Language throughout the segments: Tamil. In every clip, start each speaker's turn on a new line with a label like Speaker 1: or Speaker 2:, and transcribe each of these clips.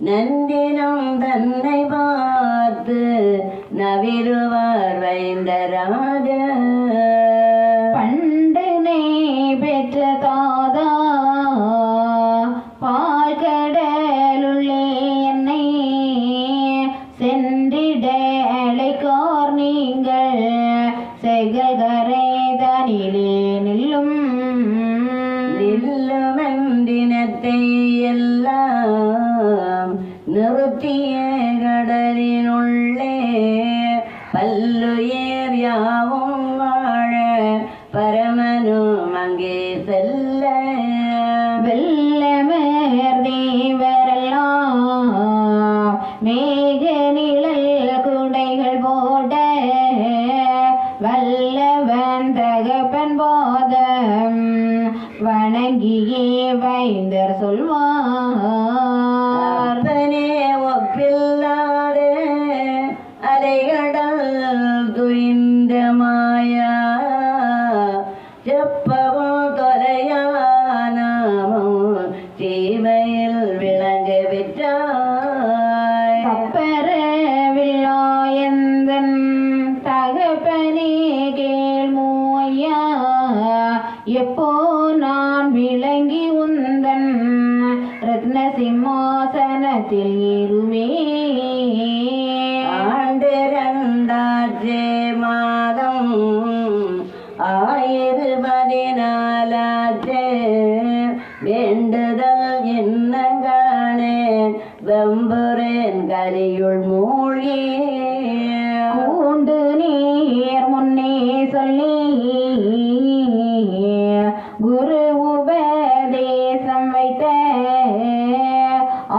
Speaker 1: நந்தினம் தன்னை பார்த்து நவிருவார் வைந்தராஜ
Speaker 2: பண்டனை பெற்ற தாதா பால் கடலுள்ளே என்னை சென்றிட அழைக்கார் நீங்கள் செகல்கரை தனிலே நில்லும்
Speaker 1: நில்லுமென்றினத்தை எல்லாம் நிறுத்திய கடலினுள்ளே பல்லுயிர் யாவும் வாழ பரமனும் அங்கே செல்ல
Speaker 2: வெள்ளமர் தேவரெல்லாம் மேக நிழல் குடைகள் போட வல்லவன் தகப்பன் போதம் வணங்கியே வைந்தர் சொல்வார்
Speaker 1: ஒப்பில்லாத அலைகடல் துயின்ற மாயா செப்பவும் தொலையானாமும் தீமையில் விளங்க விட்டாய்
Speaker 2: கப்பரவில்லாயந்தன் தகப்பனே கேள்மோயா எப்போ நான் விளங்கி உந்தன் ரத்ன சிம்மாசனத்தில் ஏறுவே
Speaker 1: ஆண்டு 2000 மாதம் 1014 வேண்டுதல் என்னங்கானேன் வெம்புரேன் கலியுள் மூழ்கி
Speaker 2: கூண்டு நீர் முன்னே சொல்லி குரு உபதேசம் வைத்த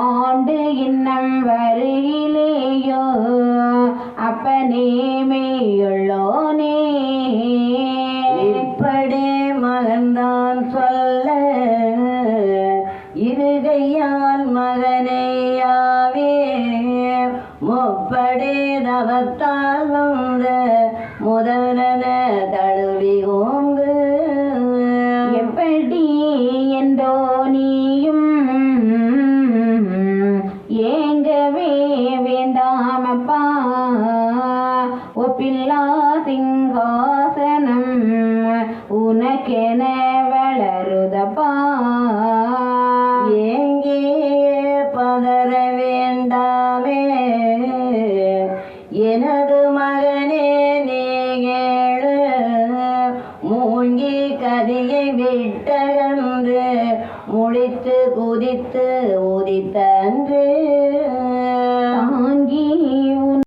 Speaker 2: ஆண்டு இன்னம் வருகிலேயோ அப்பனே மேயுள்ளோனே
Speaker 1: இப்படி மகன்தான் சொல்ல இருகையால் மகனையாவே முப்படி தவத்தால் வந்த முதலன தழுவி ஓங்கு
Speaker 2: எப்படி என்றோ நீயும் ஏங்கவே வேண்டாமப்பா ஒப்பில்லா சிங்காசனம் உனக்கென வளருதப்பா
Speaker 1: ஏங்கே பதற வேண்டாமே எனது மகனே நீகேளு மூங்கி கதியை விட்டகன்று முடித்து குதித்து உதித்தன்று